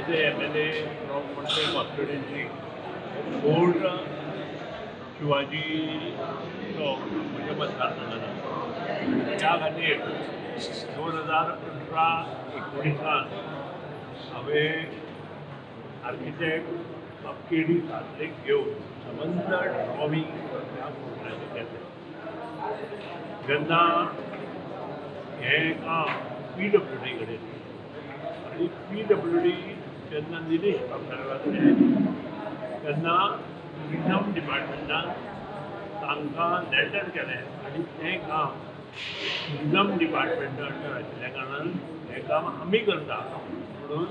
माझे MLA from पणजे constituency court शिवाजीचो म्हज्या मतदारसंघात त्या खातीर 2018-19 हांवें आर्किटेक्ट केडी सादरेक घेवन संबंद ड्रॉवींग ह्या कोर्टाचें केलें. जेन्ना हें काम PWD कडेन आनी PWD जेन्ना निलेश बाबरावाचें तेन्ना टुरिजम डिपार्टमेंटान तांकां लेटर केलें आनी तें काम टुरिजम डिपार्टमेंटा अंडर आशिल्ल्या कारणान हें काम आमी करता म्हणून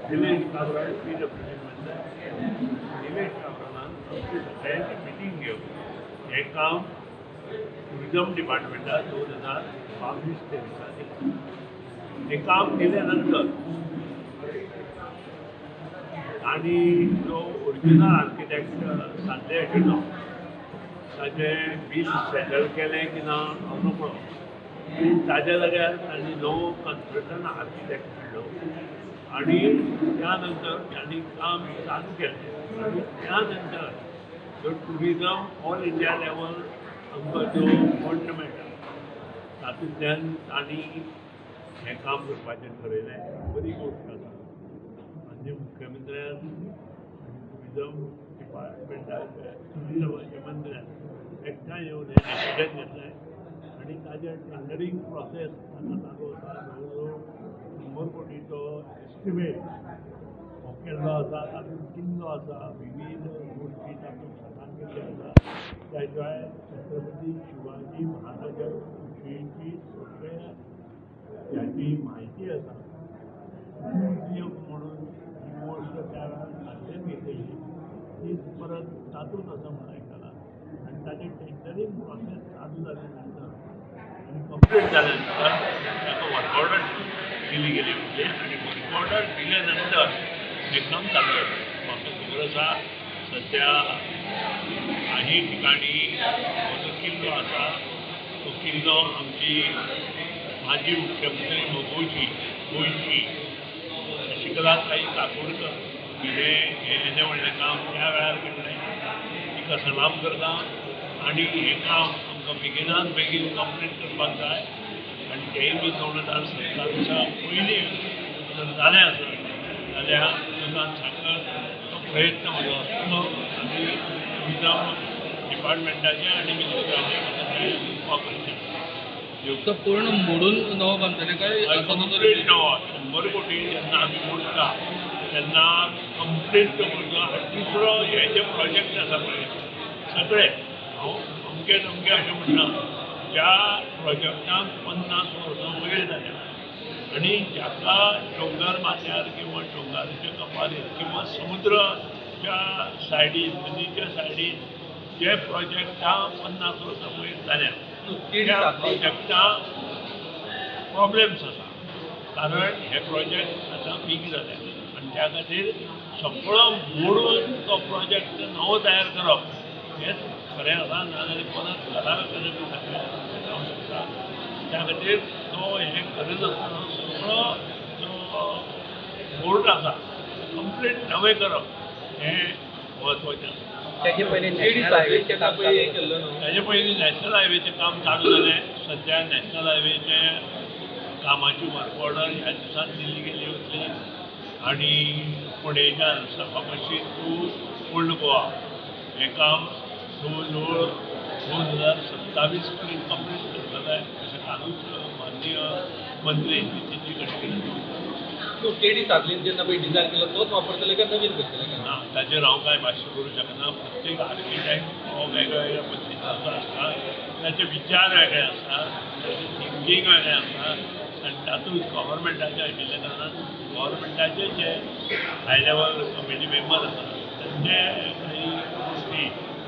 निलेश बाबरान PWD म्हणटा निलेश बाबरान आमची सगळ्यांची मिटींग घेवन हें काम टुरिजम डिपार्टमेंटान 2022-23 दिलें. हें काम केल्या नंतर आनी जो ओरिजिनल आर्किटेक्ट सांगले आशिल्लो ताजें बील सेटल केलें की ना हांव नकळो. ताज्या जाग्यार तांणी नवो कन्सल्टंट आर्किटेक्ट हाडलो आनी त्या नंतर तांणी काम चालू केलें आनी त्या नंतर जो टुरिजम ऑल इंडिया लेवल आमकां जो फंड मेळटा तातूंतल्यान तांणी हें काम करपाचें ठरयलें. बरी गोश्ट आसा. माननीय मुख्यमंत्र्यान टुरिजम डिपार्टमेंटाचे टुरिजमाच्या मंत्र्यान एकठांय येवन हें डिसिजन घेतलें आनी ताजें टेंडरींग प्रोसेस आतां चालू आसा. जवळ 100 कोटीचो एस्टिमेट हो केल्लो आसा. तातूंत किल्लो आसा, विविध गोश्टी तातूंत साकार केल्ल्यो आसा. त्या शिवाय छत्रपती शिवाजी महाराजा विशींची सगळ्या ह्याची म्हायती आसा. म्युजियम म्हणून ही गोश्ट त्या वेळार हातांत घेतली ती परत तातूंत आसा म्हूण आयकलां आनी ताजें टेंडरींग प्रोसेस चालू जाल्या नंतर आनी कंप्लीट जाल्या नंतर ताका वर्क ऑर्डर दिली गेली म्हणजे आनी वर्क ऑर्डर दिल्या नंतर हें काम चालू जाता. म्हाका खबर आसा सद्या काही ठिकाणी हो जो किल्लो आसा तो किल्लो आमची माजी मुख्यमंत्री गोंयची शशिकलाताई काकोडकर हिणें हेजें व्हडलें काम त्या वेळार केल्लें. तिका सलाम करता आनी हें काम आमकां बेगिनात बेगीन कंप्लीट करपाक जाय आनी तेंय बी 2027 पयलीं जर जालें आसत जाल्यार तुकां सांगत तो प्रयत्न म्हजो आसतलो आनी टुरिजम डिपार्टमेंटाचें आनी मिनिस्टराचें कॉपरेशन तो पूर्ण मोडून नवो बांदतले काय कंप्लीट नवो 100 कोटी जेन्ना आमी मोडटा तेन्ना कंप्लीट तो करता. दुसरो हे जे प्रोजेक्ट आसा पळय सगळे हांव अमकें अशें म्हणटा ज्या प्रोजेक्टाक 50 वर्सां वयर जाल्या आनी जाका डोंगर माथ्यार किंवा डोंगराच्या कपारीर किंवा समुद्राच्या सायडीन नदीच्या सायडीन जे प्रोजेक्टाक 50 वर्सां वयर जाल्या त्या प्रोजेक्टाक प्रॉब्लेम्स आसा. कारण हे प्रोजेक्ट आतां वीक जाल्या आनी त्या खातीर सगळो मोडून तो प्रोजेक्ट नवो तयार करप हें खरें आसा. नाजाल्यार परत घरा कडेन जावंक शकता. त्या खातीर तो हें करिनासतना सगळो जो बोर्ड आसा कंप्लीट नवें करप हें म्हत्वाचें आसा. त्याचे पयलीं नॅशनल हायवेचें काम चालू जालें. सद्या नॅशनल हायवेचे कामाची वर्क ऑर्डर ह्या दिसांत दिल्ली गेली वतली आनी पुणेच्यान सकाळपाशी टू ओल्ड गोवा हें काम जवळ जवळ 2027 पर्यंत कंप्लीट करतलें अशें कालूच माननीय मंत्री नितीनजी गडकरी तो केडी सादलीन जेन्ना पळय डिझायन केलो तोच वापरतले काय नवीन करतले ना ताचेर हांव कांय भाश्य करूं शकना. प्रत्येक आर्किटेक्ट हो वेगवेगळ्या पद्दतीचो आसता. ताचे विचार वेगळे आसतात, ताचें थिंकींग वेगळें आसता आनी तातूंत गव्हर्मेंटाचें आशिल्ल्या कारणान गव्हर्मेंटाचे जे हाय लेवल कमिटी मेंबर आसात तांचे काही गोश्टी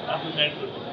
तातूंत एड करतात.